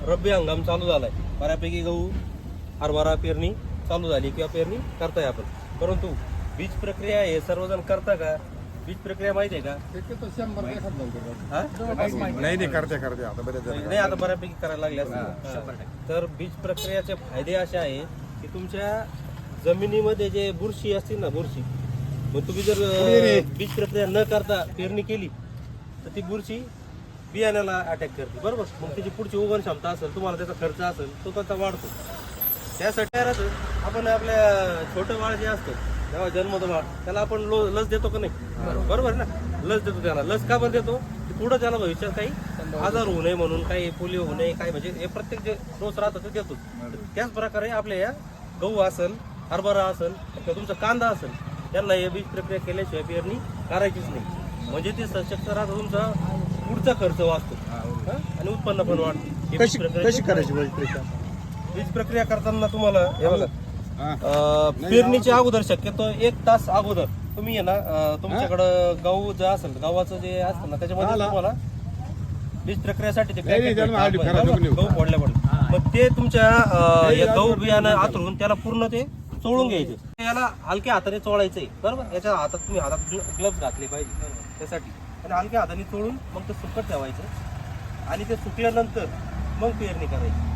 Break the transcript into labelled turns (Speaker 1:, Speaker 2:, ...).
Speaker 1: रब्बी हंगाम चालू झालाय, बऱ्यापैकी गहू हरभरा पेरणी चालू झाली किंवा पेरणी करताय आपण. परंतु बीज प्रक्रिया हे सर्वजण करता का? बीज प्रक्रिया माहिती आहे का?
Speaker 2: नाही करते आता बरेच
Speaker 1: नाही, आता बऱ्यापैकी करायला लागले असतील. तर बीज प्रक्रियाचे फायदे असे आहे की तुमच्या जमिनीमध्ये जे बुरशी असतील ना, बुरशी, मग तुम्ही जर बीज प्रक्रिया न करता पेरणी केली तर ती बुरशी बियाण्याला अटॅक करते, बरोबर. मग त्याची पुढची उगवण क्षमता असेल, तुम्हाला त्याचा खर्च असेल, तो त्याचा वाढतो. त्यासाठी आपण आपल्या छोटं बाळ जे असतं तेव्हा जन्मतो बाळ, त्याला आपण लस देतो का नाही, बरोबर ना? लस देतो त्याला. लस का बरं देतो? पुढं त्याला भविष्यात काही आजार होऊ नये म्हणून, काही पोलिओ होऊ नये, काही म्हणजे हे प्रत्येक जे डोस राहतं ते देतो. त्याच प्रकारे आपल्या या गहू असेल, हरभरा असेल किंवा तुमचा कांदा असेल, त्यांना हे बीज प्रक्रिया केल्याशिवाय पेरणी करायचीच नाही. म्हणजे ते सशक्त राहतं, तुमचा पुढचा खर्च वाचतो आणि उत्पन्न पण वाढतं.
Speaker 2: कशी करायची बीज प्रक्रिया?
Speaker 1: बीज प्रक्रिया करताना तुम्हाला हे बघा, पेरणीच्या अगोदर शक्यतो 1 तास अगोदर तुम्ही आहे ना, तुमच्याकडं गहू जे असेल, गव्हाचं जे असतं ना, त्याच्यामध्ये तुम्हाला बीज प्रक्रियासाठी ते गहू फोडल्या मग ते तुमच्या गहू बियाणं आतरून त्याला पूर्ण ते चोळून घ्यायचे. याला हलक्या हाताने चोळायचंय, बरोबर. याच्या हातात तुम्ही हातात ग्लव्स घातले पाहिजे त्यासाठी. आणि हलक्या हाताने चोळून मग ते सुकत ठेवायचं आणि ते सुकल्यानंतर मग पेरणी करायची.